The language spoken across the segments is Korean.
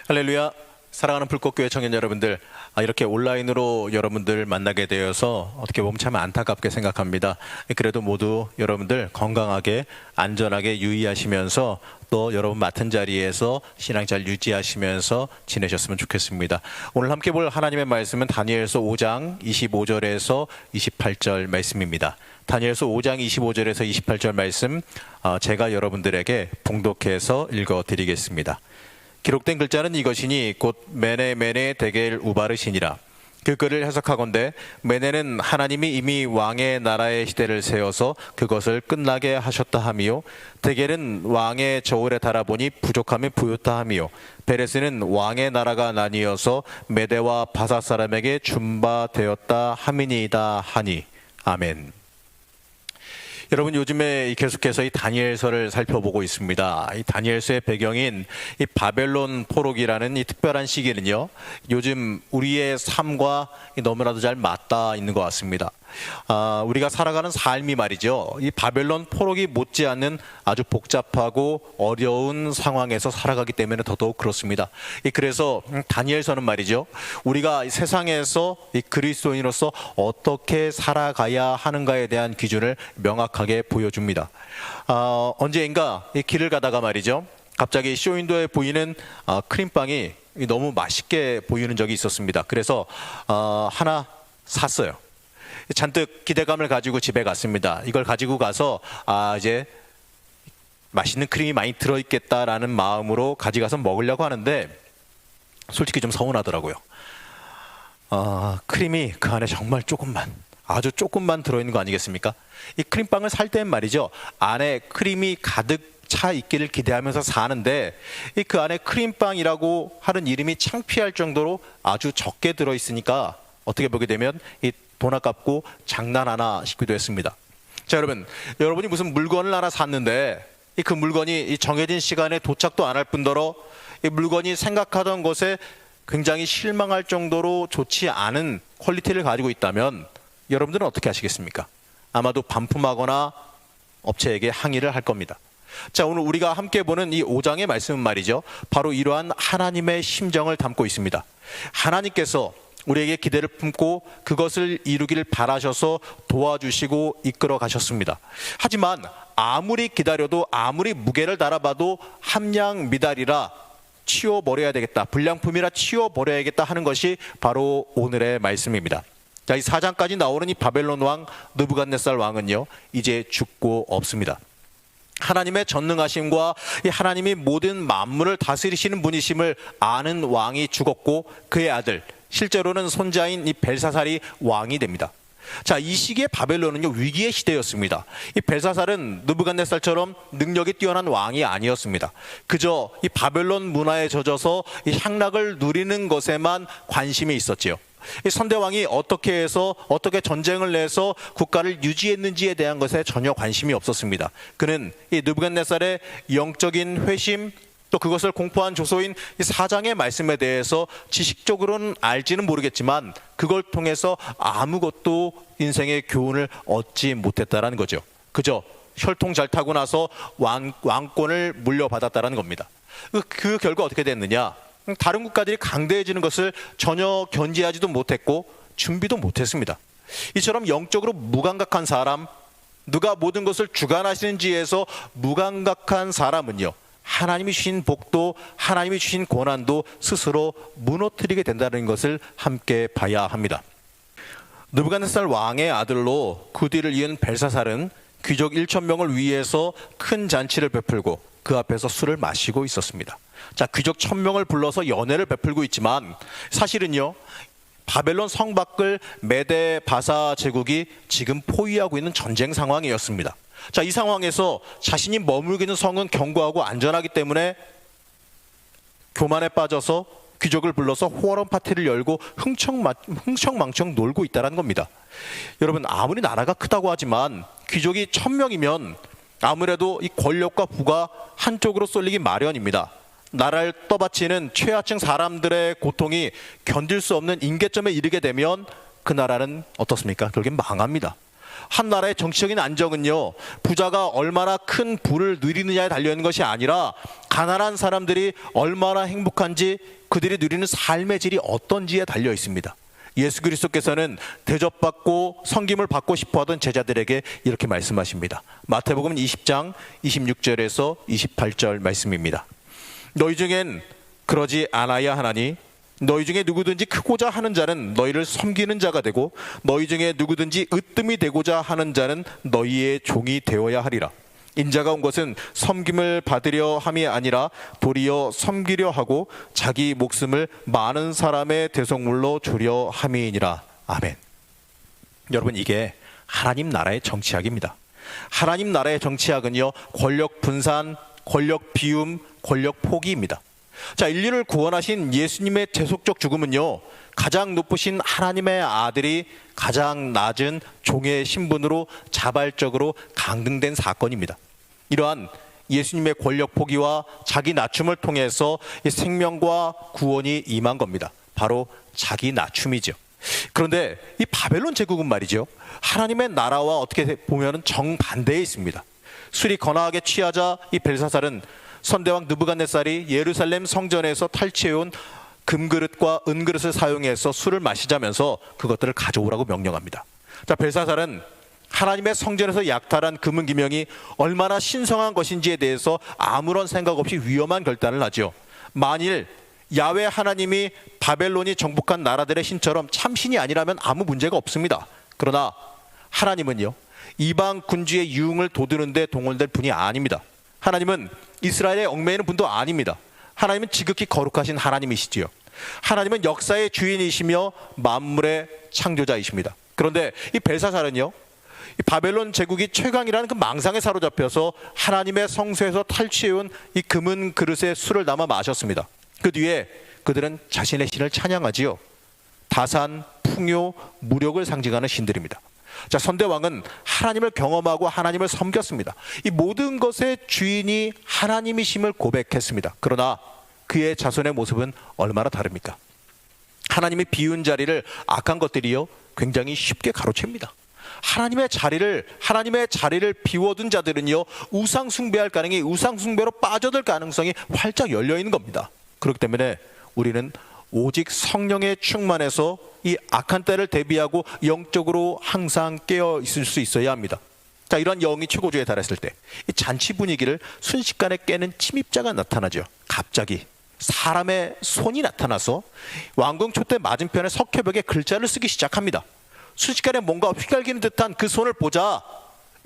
할렐루야. 사랑하는 불꽃교회 청년 여러분들, 이렇게 온라인으로 여러분들 만나게 되어서 어떻게 보면 참 안타깝게 생각합니다. 그래도 모두 여러분들 건강하게 안전하게 유의하시면서 또 여러분 맡은 자리에서 신앙 잘 유지하시면서 지내셨으면 좋겠습니다. 오늘 함께 볼 하나님의 말씀은 다니엘서 5장 25절에서 28절 말씀입니다. 다니엘서 5장 25절에서 28절 말씀 제가 여러분들에게 봉독해서 읽어드리겠습니다. 기록된 글자는 이것이니 곧 메네 데겔 우바르시니라. 그 글을 해석하건대 메네는 하나님이 이미 왕의 나라의 시대를 세워서 그것을 끝나게 하셨다 하미요, 데겔은 왕의 저울에 달아보니 부족함이 부였다 하미요, 베레스는 왕의 나라가 나뉘어서 메대와 바사 사람에게 준바되었다 함이니이다 하니. 아멘. 여러분, 요즘에 계속해서 이 다니엘서를 살펴보고 있습니다. 이 다니엘서의 배경인 이 바벨론 포로기라는 이 특별한 시기는요, 요즘 우리의 삶과 너무나도 잘 맞닿아 있는 것 같습니다. 우리가 살아가는 삶이 말이죠, 이 바벨론 포로기 못지않는 아주 복잡하고 어려운 상황에서 살아가기 때문에 더더욱 그렇습니다. 그래서 다니엘서는 말이죠, 우리가 세상에서 이 그리스도인으로서 어떻게 살아가야 하는가에 대한 기준을 명확하게 보여줍니다. 언제인가 이 길을 가다가 말이죠, 갑자기 쇼윈도에 보이는 크림빵이 너무 맛있게 보이는 적이 있었습니다. 그래서 하나 샀어요. 잔뜩 기대감을 가지고 집에 갔습니다. 이걸 가지고 가서 이제 맛있는 크림이 많이 들어있겠다라는 마음으로 가져가서 먹으려고 하는데 솔직히 좀 서운하더라고요. 크림이 그 안에 정말 아주 조금만 들어있는 거 아니겠습니까? 이 크림빵을 살 땐 말이죠, 안에 크림이 가득 차 있기를 기대하면서 사는데 그 안에 크림빵이라고 하는 이름이 창피할 정도로 아주 적게 들어있으니까 어떻게 보게 되면 이 돈 아깝고 장난하나 싶기도 했습니다. 자, 여러분이 무슨 물건을 하나 샀는데 그 물건이 이 정해진 시간에 도착도 안 할 뿐더러 이 물건이 생각하던 것에 굉장히 실망할 정도로 좋지 않은 퀄리티를 가지고 있다면 여러분들은 어떻게 하시겠습니까? 아마도 반품하거나 업체에게 항의를 할 겁니다. 자, 오늘 우리가 함께 보는 이 5장의 말씀은 말이죠, 바로 이러한 하나님의 심정을 담고 있습니다. 하나님께서 우리에게 기대를 품고 그것을 이루기를 바라셔서 도와주시고 이끌어 가셨습니다. 하지만 아무리 기다려도 아무리 무게를 달아봐도 함량 미달이라 치워버려야 되겠다, 불량품이라 치워버려야겠다 하는 것이 바로 오늘의 말씀입니다. 자, 이 4장까지 나오는 이 바벨론 왕 느부갓네살 왕은요, 이제 죽고 없습니다. 하나님의 전능하심과 이 하나님이 모든 만물을 다스리시는 분이심을 아는 왕이 죽었고 그의 아들, 실제로는 손자인 이 벨사살이 왕이 됩니다. 자, 이 시기의 바벨론은요, 위기의 시대였습니다. 이 벨사살은 느부갓네살처럼 능력이 뛰어난 왕이 아니었습니다. 그저 이 바벨론 문화에 젖어서 이 향락을 누리는 것에만 관심이 있었지요. 이 선대왕이 어떻게 해서 어떻게 전쟁을 내서 국가를 유지했는지에 대한 것에 전혀 관심이 없었습니다. 그는 이 느부갓네살의 영적인 회심, 또 그것을 공포한 조소인 이 4장의 말씀에 대해서 지식적으로는 알지는 모르겠지만 그걸 통해서 아무것도 인생의 교훈을 얻지 못했다라는 거죠. 그저 혈통 잘 타고 나서 왕권을 물려받았다라는 겁니다. 그 결과 어떻게 됐느냐? 다른 국가들이 강대해지는 것을 전혀 견제하지도 못했고 준비도 못했습니다. 이처럼 영적으로 무감각한 사람, 누가 모든 것을 주관하시는지에서 무감각한 사람은요, 하나님이 주신 복도, 하나님이 주신 고난도 스스로 무너뜨리게 된다는 것을 함께 봐야 합니다. 느부갓네살 왕의 아들로 그 뒤를 이은 벨사살은 귀족 1,000명을 위해서 큰 잔치를 베풀고 그 앞에서 술을 마시고 있었습니다. 자, 귀족 1,000명을 불러서 연회를 베풀고 있지만 사실은요, 바벨론 성 밖을 메데 바사 제국이 지금 포위하고 있는 전쟁 상황이었습니다. 자, 이 상황에서 자신이 머물고 있는 성은 견고하고 안전하기 때문에 교만에 빠져서 귀족을 불러서 호화로운 파티를 열고 흥청망청 놀고 있다는 겁니다. 여러분, 아무리 나라가 크다고 하지만 귀족이 1,000명이면 아무래도 이 권력과 부가 한쪽으로 쏠리기 마련입니다. 나라를 떠받치는 최하층 사람들의 고통이 견딜 수 없는 임계점에 이르게 되면 그 나라는 어떻습니까? 결국엔 망합니다. 한 나라의 정치적인 안정은요, 부자가 얼마나 큰 부를 누리느냐에 달려있는 것이 아니라 가난한 사람들이 얼마나 행복한지, 그들이 누리는 삶의 질이 어떤지에 달려 있습니다. 예수 그리스도께서는 대접받고 섬김을 받고 싶어하던 제자들에게 이렇게 말씀하십니다. 마태복음 20장 26절에서 28절 말씀입니다. 너희 중엔 그러지 않아야 하나니 너희 중에 누구든지 크고자 하는 자는 너희를 섬기는 자가 되고 너희 중에 누구든지 으뜸이 되고자 하는 자는 너희의 종이 되어야 하리라. 인자가 온 것은 섬김을 받으려 함이 아니라 도리어 섬기려 하고 자기 목숨을 많은 사람의 대속물로 주려 함이니라. 아멘. 여러분, 이게 하나님 나라의 정치학입니다. 하나님 나라의 정치학은요, 권력 분산, 권력 비움, 권력 포기입니다. 자, 인류를 구원하신 예수님의 대속적 죽음은요, 가장 높으신 하나님의 아들이 가장 낮은 종의 신분으로 자발적으로 강등된 사건입니다. 이러한 예수님의 권력 포기와 자기 낮춤을 통해서 생명과 구원이 임한 겁니다. 바로 자기 낮춤이죠. 그런데 이 바벨론 제국은 말이죠, 하나님의 나라와 어떻게 보면 정반대에 있습니다. 술이 거나하게 취하자 이 벨사살은 선대왕 느부갓네살이 예루살렘 성전에서 탈취해온 금그릇과 은그릇을 사용해서 술을 마시자면서 그것들을 가져오라고 명령합니다. 자, 벨사살은 하나님의 성전에서 약탈한 금은기명이 얼마나 신성한 것인지에 대해서 아무런 생각 없이 위험한 결단을 하죠. 만일 야훼 하나님이 바벨론이 정복한 나라들의 신처럼 참신이 아니라면 아무 문제가 없습니다. 그러나 하나님은요, 이방 군주의 유흥을 돋우는 데 동원될 분이 아닙니다. 하나님은 이스라엘에 얽매이는 분도 아닙니다. 하나님은 지극히 거룩하신 하나님이시지요. 하나님은 역사의 주인이시며 만물의 창조자이십니다. 그런데 이 벨사살은요, 이 바벨론 제국이 최강이라는 그 망상에 사로잡혀서 하나님의 성소에서 탈취해온 이 금은 그릇에 술을 담아 마셨습니다. 그 뒤에 그들은 자신의 신을 찬양하지요. 다산, 풍요, 무력을 상징하는 신들입니다. 자, 선대왕은 하나님을 경험하고 하나님을 섬겼습니다. 이 모든 것의 주인이 하나님이심을 고백했습니다. 그러나 그의 자손의 모습은 얼마나 다릅니까? 하나님이 비운 자리를 악한 것들이요, 굉장히 쉽게 가로챕니다. 하나님의 자리를 비워둔 자들은요, 우상 숭배할 가능성이, 우상 숭배로 빠져들 가능성이 활짝 열려 있는 겁니다. 그렇기 때문에 우리는 오직 성령에 충만해서 이 악한 때를 대비하고 영적으로 항상 깨어 있을 수 있어야 합니다. 자, 이러한 영이 최고조에 달했을 때 이 잔치 분위기를 순식간에 깨는 침입자가 나타나죠. 갑자기 사람의 손이 나타나서 왕궁 촛대 맞은편에 석회벽에 글자를 쓰기 시작합니다. 순식간에 뭔가 휘갈기는 듯한 그 손을 보자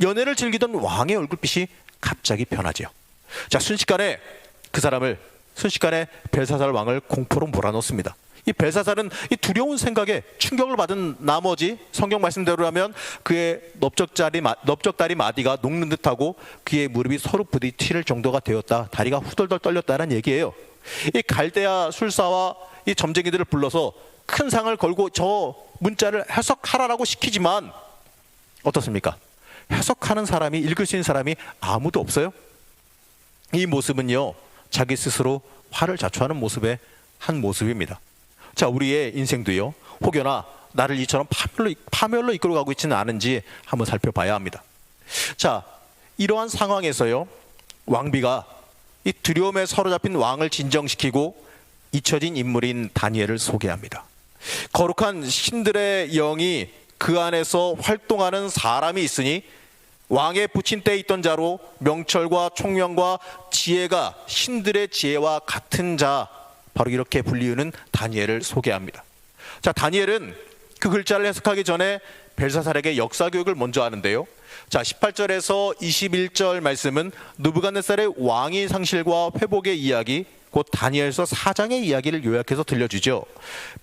연애를 즐기던 왕의 얼굴빛이 갑자기 변하죠. 자, 순식간에 벨사살 왕을 공포로 몰아넣습니다. 이 벨사살은 이 두려운 생각에 충격을 받은 나머지 성경 말씀대로라면 그의 넓적다리 마디가 녹는 듯하고 그의 무릎이 서로 부딪힐 정도가 되었다, 다리가 후덜덜 떨렸다는 얘기예요. 이 갈대아 술사와 이 점쟁이들을 불러서 큰 상을 걸고 저 문자를 해석하라라고 시키지만 어떻습니까? 해석하는 사람이, 읽을 수 있는 사람이 아무도 없어요. 이 모습은요, 자기 스스로 화를 자초하는 모습의 한 모습입니다. 자, 우리의 인생도요, 혹여나 나를 이처럼 파멸로 이끌어가고 있지는 않은지 한번 살펴봐야 합니다. 자, 이러한 상황에서요, 왕비가 이 두려움에 사로잡힌 왕을 진정시키고 잊혀진 인물인 다니엘을 소개합니다. 거룩한 신들의 영이 그 안에서 활동하는 사람이 있으니 왕의 부친 때에 있던 자로 명철과 총명과 지혜가 신들의 지혜와 같은 자, 바로 이렇게 불리우는 다니엘을 소개합니다. 자, 다니엘은 그 글자를 해석하기 전에 벨사살에게 역사 교육을 먼저 하는데요. 자, 18절에서 21절 말씀은 느부갓네살의 왕위 상실과 회복의 이야기, 곧 다니엘서 4장의 이야기를 요약해서 들려주죠.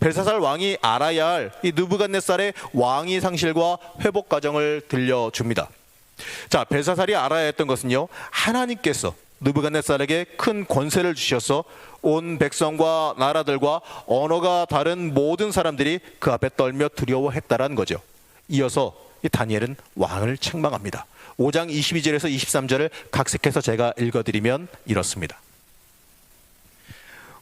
벨사살 왕이 알아야 할 이 느부갓네살의 왕위 상실과 회복 과정을 들려줍니다. 자, 벨사살이 알아야 했던 것은요, 하나님께서 느부갓네살에게 큰 권세를 주셔서 온 백성과 나라들과 언어가 다른 모든 사람들이 그 앞에 떨며 두려워했다라는 거죠. 이어서 이 다니엘은 왕을 책망합니다. 5장 22절에서 23절을 각색해서 제가 읽어드리면 이렇습니다.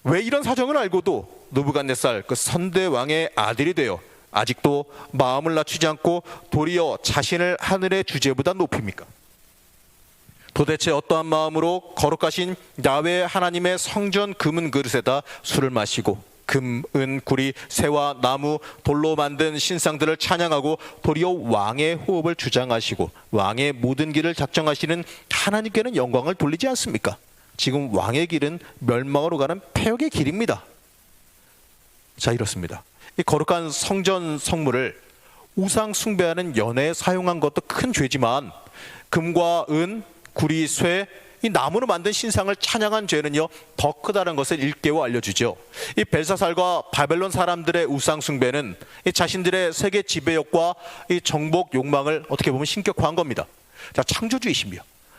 왜 이런 사정을 알고도 느부갓네살 그 선대왕의 아들이 되어 아직도 마음을 낮추지 않고 도리어 자신을 하늘의 주제보다 높입니까? 도대체 어떠한 마음으로 거룩하신 야훼 하나님의 성전 금은 그릇에다 술을 마시고 금, 은, 구리, 새와 나무, 돌로 만든 신상들을 찬양하고 도리어 왕의 호흡을 주장하시고 왕의 모든 길을 작정하시는 하나님께는 영광을 돌리지 않습니까? 지금 왕의 길은 멸망으로 가는 폐역의 길입니다. 자, 이렇습니다. 이 거룩한 성전 성물을 우상 숭배하는 연회에 사용한 것도 큰 죄지만 금과 은, 구리, 쇠, 이 나무로 만든 신상을 찬양한 죄는요 더 크다는 것을 일깨워 알려주죠. 이 벨사살과 바벨론 사람들의 우상 숭배는 이 자신들의 세계 지배욕과 이 정복 욕망을 어떻게 보면 신격화한 겁니다. 자, 창조주이시며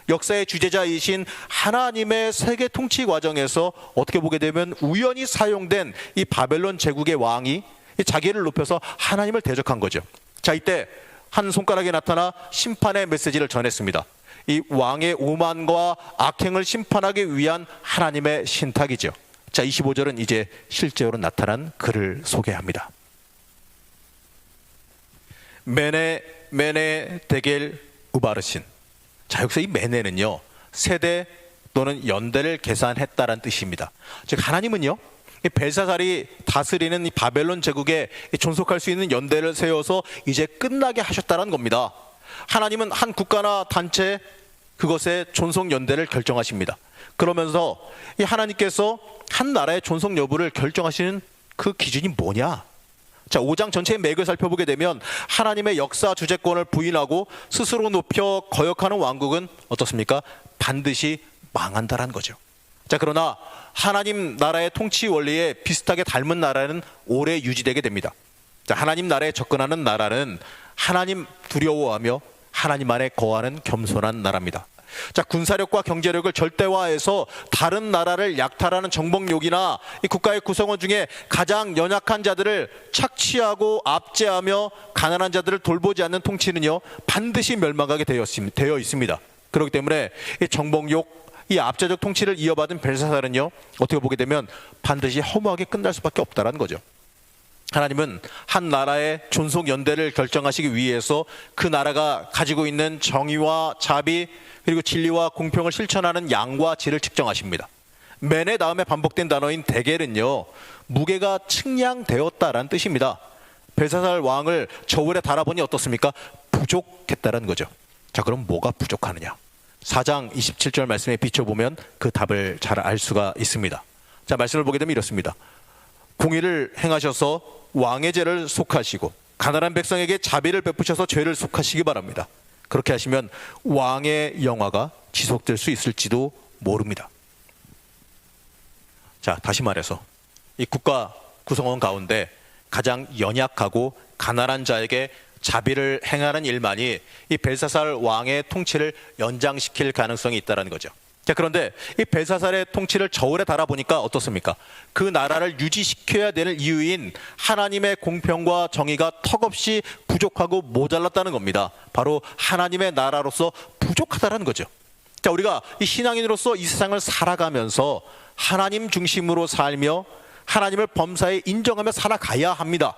역사의 주재자이신 하나님의 세계 통치 과정에서 어떻게 보게 되면 우연히 사용된 이 바벨론 제국의 왕이 이 자기를 높여서 하나님을 대적한 거죠. 자, 이때 한 손가락에 나타나 심판의 메시지를 전했습니다. 이 왕의 오만과 악행을 심판하기 위한 하나님의 신탁이죠. 자, 25절은 이제 실제로 나타난 글을 소개합니다. 메네 데겔 우바르신. 자, 여기서 이 메네는요 세대 또는 연대를 계산했다라는 뜻입니다. 즉 하나님은요 이 벨사살이 다스리는 이 바벨론 제국에 존속할 수 있는 연대를 세워서 이제 끝나게 하셨다는 겁니다. 하나님은 한 국가나 단체 그것의 존속 연대를 결정하십니다. 그러면서 이 하나님께서 한 나라의 존속 여부를 결정하시는 그 기준이 뭐냐? 자, 5장 전체의 맥을 살펴보게 되면 하나님의 역사 주재권을 부인하고 스스로 높여 거역하는 왕국은 어떻습니까? 반드시 망한다라는 거죠. 자, 그러나 하나님 나라의 통치 원리에 비슷하게 닮은 나라는 오래 유지되게 됩니다. 자, 하나님 나라에 접근하는 나라는 하나님 두려워하며 하나님 안에 거하는 겸손한 나라입니다. 자, 군사력과 경제력을 절대화해서 다른 나라를 약탈하는 정복욕이나 이 국가의 구성원 중에 가장 연약한 자들을 착취하고 압제하며 가난한 자들을 돌보지 않는 통치는요 반드시 멸망하게 되어 있습니다. 그렇기 때문에 이 정복욕, 이 압제적 통치를 이어받은 벨사살은요 어떻게 보게 되면 반드시 허무하게 끝날 수밖에 없다는 거죠. 하나님은 한 나라의 존속 연대를 결정하시기 위해서 그 나라가 가지고 있는 정의와 자비 그리고 진리와 공평을 실천하는 양과 질을 측정하십니다. 메네 다음에 반복된 단어인 데겔은요 무게가 측량되었다라는 뜻입니다. 벨사살 왕을 저울에 달아보니 어떻습니까? 부족했다라는 거죠. 자, 그럼 뭐가 부족하느냐? 4장 27절 말씀에 비춰보면 그 답을 잘 알 수가 있습니다. 자, 말씀을 보게 되면 이렇습니다. 공의를 행하셔서 왕의 죄를 속하시고 가난한 백성에게 자비를 베푸셔서 죄를 속하시기 바랍니다. 그렇게 하시면 왕의 영화가 지속될 수 있을지도 모릅니다. 자, 다시 말해서 이 국가 구성원 가운데 가장 연약하고 가난한 자에게 자비를 행하는 일만이 이 벨사살 왕의 통치를 연장시킬 가능성이 있다는 거죠. 자, 그런데 이 벨사살의 통치를 저울에 달아보니까 어떻습니까? 그 나라를 유지시켜야 되는 이유인 하나님의 공평과 정의가 턱없이 부족하고 모자랐다는 겁니다. 바로 하나님의 나라로서 부족하다는 거죠. 자, 우리가 이 신앙인으로서 이 세상을 살아가면서 하나님 중심으로 살며 하나님을 범사에 인정하며 살아가야 합니다.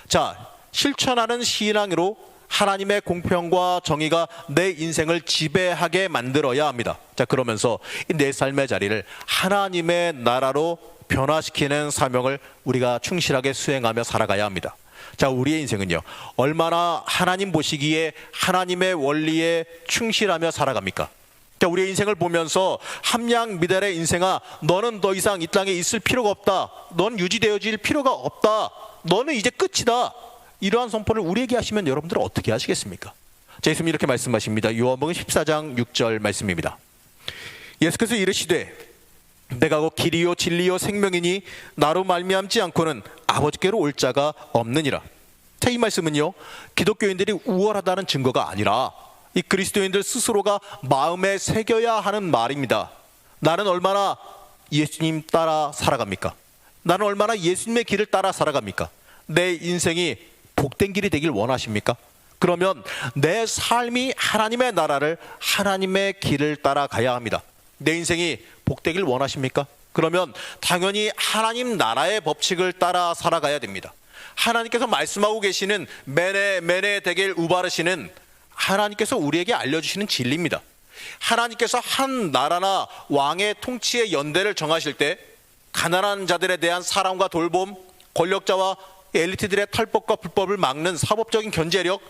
자, 실천하는 신앙으로 하나님의 공평과 정의가 내 인생을 지배하게 만들어야 합니다. 자, 그러면서 내 삶의 자리를 하나님의 나라로 변화시키는 사명을 우리가 충실하게 수행하며 살아가야 합니다. 자, 우리의 인생은요 얼마나 하나님 보시기에 하나님의 원리에 충실하며 살아갑니까? 자, 우리의 인생을 보면서 함양 미달의 인생아, 너는 더 이상 이 땅에 있을 필요가 없다, 넌 유지되어질 필요가 없다, 너는 이제 끝이다, 이러한 선포를 우리에게 하시면 여러분들은 어떻게 하시겠습니까? 자, 예수님이 이렇게 말씀하십니다. 요한복음 14장 6절 말씀입니다. 예수께서 이르시되 내가 곧 길이요 진리요 생명이니 나로 말미암지 않고는 아버지께로 올 자가 없느니라. 자, 이 말씀은요 기독교인들이 우월하다는 증거가 아니라 이 그리스도인들 스스로가 마음에 새겨야 하는 말입니다. 나는 얼마나 예수님 따라 살아갑니까? 나는 얼마나 예수님의 길을 따라 살아갑니까? 내 인생이 복된 길이 되길 원하십니까? 그러면 내 삶이 하나님의 나라를, 하나님의 길을 따라가야 합니다. 내 인생이 복되길 원하십니까? 그러면 당연히 하나님 나라의 법칙을 따라 살아가야 됩니다. 하나님께서 말씀하고 계시는 메네 데겔 우바르시는 하나님께서 우리에게 알려주시는 진리입니다. 하나님께서 한 나라나 왕의 통치의 연대를 정하실 때 가난한 자들에 대한 사랑과 돌봄, 권력자와 엘리트들의 탈법과 불법을 막는 사법적인 견제력,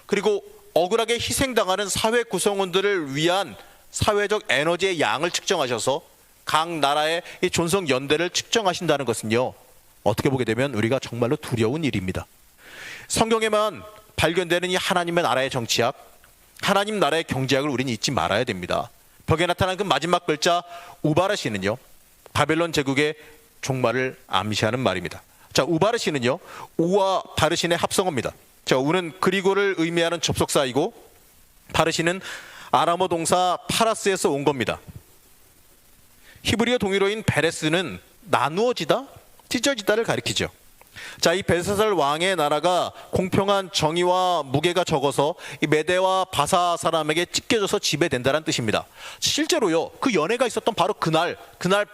그리고 억울하게 희생당하는 사회 구성원들을 위한 사회적 에너지의 양을 측정하셔서 각 나라의 이 존속 연대를 측정하신다는 것은요, 어떻게 보게 되면 우리가 정말로 두려운 일입니다. 성경에만 발견되는 이 하나님의 나라의 정치학, 하나님 나라의 경제학을 우리는 잊지 말아야 됩니다. 벽에 나타난 그 마지막 글자 우바르시는요, 바벨론 제국의 종말을 암시하는 말입니다. 자, 우바르시는요, 우와 바르신의 합성어입니다. 자, 우는 그리고를 의미하는 접속사이고, 바르신은 아람어 동사 파라스에서 온 겁니다. 히브리어 동일어인 베레스는 나누어지다, 찢어지다를 가리키죠. 자, 이 벨사살 왕의 나라가 공평한 정의와 무게가 적어서 이 메대와 바사 사람에게 찢겨져서 지배된다는 뜻입니다. 실제로요, 그 연회가 있었던 바로 그날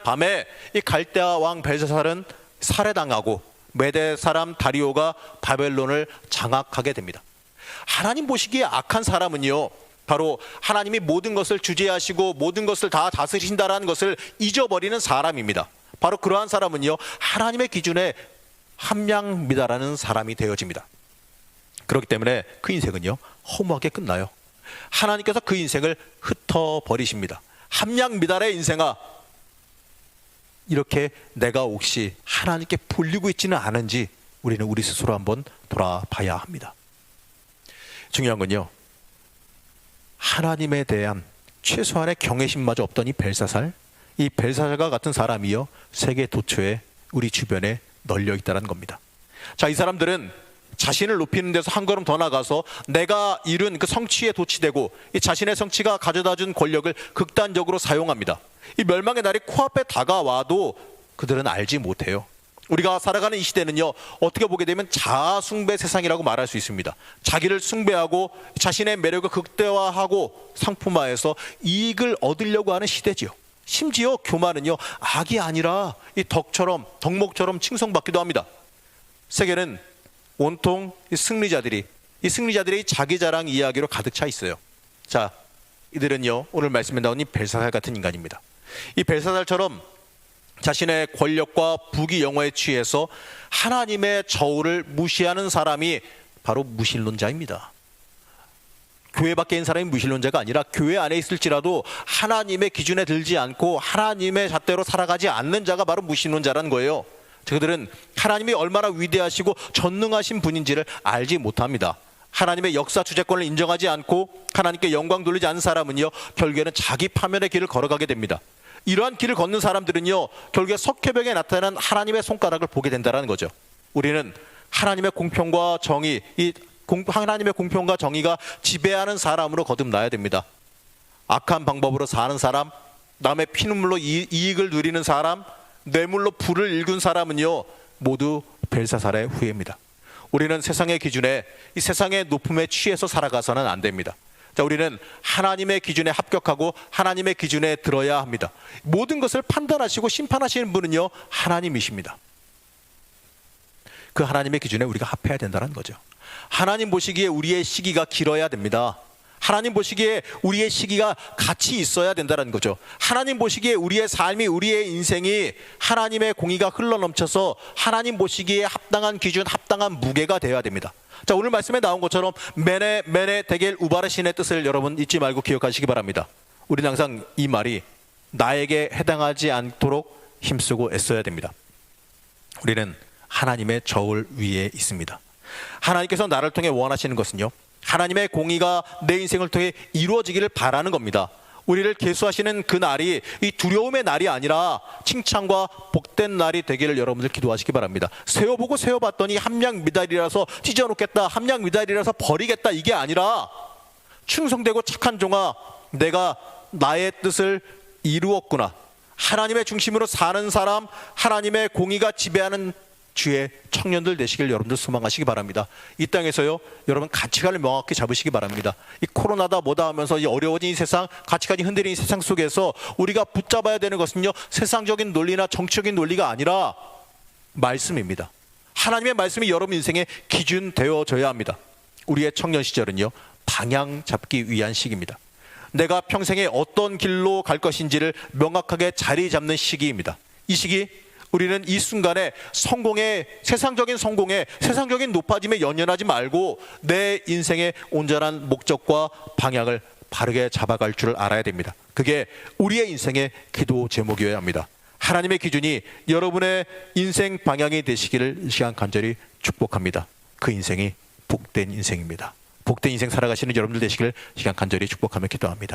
밤에 이 갈대아 왕 벨사살은 살해당하고 메대 사람 다리오가 바벨론을 장악하게 됩니다. 하나님 보시기에 악한 사람은요, 바로 하나님이 모든 것을 주재하시고 모든 것을 다 다스리신다라는 것을 잊어버리는 사람입니다. 바로 그러한 사람은요, 하나님의 기준에 함량미다라는 사람이 되어집니다. 그렇기 때문에 그 인생은요, 허무하게 끝나요. 하나님께서 그 인생을 흩어버리십니다. 함량미달의 인생아, 이렇게 내가 혹시 하나님께 불리고 있지는 않은지 우리는 우리 스스로 한번 돌아봐야 합니다. 중요한 건요, 하나님에 대한 최소한의 경외심마저 없던 이 벨사살과 같은 사람이요, 세계 도처에 우리 주변에 널려 있다는 겁니다. 자, 이 사람들은 자신을 높이는 데서 한 걸음 더 나가서 내가 이룬 그 성취에 도취되고 이 자신의 성취가 가져다준 권력을 극단적으로 사용합니다. 이 멸망의 날이 코앞에 다가와도 그들은 알지 못해요. 우리가 살아가는 이 시대는요, 어떻게 보게 되면 자아숭배 세상이라고 말할 수 있습니다. 자기를 숭배하고 자신의 매력을 극대화하고 상품화해서 이익을 얻으려고 하는 시대지요. 심지어 교만은요, 악이 아니라 이 덕목처럼 칭송받기도 합니다. 세계는 온통 이 승리자들의 자기 자랑 이야기로 가득 차 있어요. 자, 이들은요, 오늘 말씀에 나온 이 벨사살 같은 인간입니다. 이 벨사살처럼 자신의 권력과 부귀 영화에 취해서 하나님의 저울을 무시하는 사람이 바로 무신론자입니다. 교회 밖에 있는 사람이 무신론자가 아니라 교회 안에 있을지라도 하나님의 기준에 들지 않고 하나님의 잣대로 살아가지 않는 자가 바로 무신론자라는 거예요. 그들은 하나님이 얼마나 위대하시고 전능하신 분인지를 알지 못합니다. 하나님의 역사 주재권을 인정하지 않고 하나님께 영광 돌리지 않는 사람은요, 결국에는 자기 파멸의 길을 걸어가게 됩니다. 이러한 길을 걷는 사람들은요, 결국에 석회벽에 나타난 하나님의 손가락을 보게 된다는 거죠. 우리는 하나님의 공평과 정의, 하나님의 공평과 정의가 지배하는 사람으로 거듭나야 됩니다. 악한 방법으로 사는 사람, 남의 피눈물로 이익을 누리는 사람, 뇌물로 불을 일군 사람은요, 모두 벨사살의 후예입니다. 우리는 세상의 기준에, 이 세상의 높음에 취해서 살아가서는 안 됩니다. 자, 우리는 하나님의 기준에 합격하고 하나님의 기준에 들어야 합니다. 모든 것을 판단하시고 심판하시는 분은요, 하나님이십니다. 그 하나님의 기준에 우리가 합해야 된다는 거죠. 하나님 보시기에 우리의 시기가 길어야 됩니다. 하나님 보시기에 우리의 시기가 같이 있어야 된다는 거죠. 하나님 보시기에 우리의 삶이, 우리의 인생이 하나님의 공의가 흘러넘쳐서 하나님 보시기에 합당한 기준, 합당한 무게가 되어야 됩니다. 자, 오늘 말씀에 나온 것처럼 메네 데겔 우바르신의 뜻을 여러분 잊지 말고 기억하시기 바랍니다. 우리는 항상 이 말이 나에게 해당하지 않도록 힘쓰고 애써야 됩니다. 우리는 하나님의 저울 위에 있습니다. 하나님께서 나를 통해 원하시는 것은요, 하나님의 공의가 내 인생을 통해 이루어지기를 바라는 겁니다. 우리를 계수하시는 그 날이 이 두려움의 날이 아니라 칭찬과 복된 날이 되기를 여러분들 기도하시기 바랍니다. 세어보고 세어봤더니 함량미달이라서 찢어놓겠다, 함량미달이라서 버리겠다, 이게 아니라 충성되고 착한 종아, 내가 나의 뜻을 이루었구나, 하나님의 중심으로 사는 사람, 하나님의 공의가 지배하는 주의 청년들 되시길 여러분들 소망하시기 바랍니다. 이 땅에서요, 여러분 가치관을 명확히 잡으시기 바랍니다. 이 코로나다 뭐다 하면서 이 어려워진 이 세상, 가치관이 흔들리는 이 세상 속에서 우리가 붙잡아야 되는 것은요, 세상적인 논리나 정치적인 논리가 아니라 말씀입니다. 하나님의 말씀이 여러분 인생의 기준 되어져야 합니다. 우리의 청년 시절은요, 방향 잡기 위한 시기입니다. 내가 평생에 어떤 길로 갈 것인지를 명확하게 자리 잡는 시기입니다. 이 시기 우리는 이 순간에 세상적인 성공에 세상적인 높아짐에 연연하지 말고 내 인생의 온전한 목적과 방향을 바르게 잡아갈 줄 알아야 됩니다. 그게 우리의 인생의 기도 제목이어야 합니다. 하나님의 기준이 여러분의 인생 방향이 되시기를 이 시간 간절히 축복합니다. 그 인생이 복된 인생입니다. 복된 인생 살아가시는 여러분들 되시기를 이 시간 간절히 축복하며 기도합니다.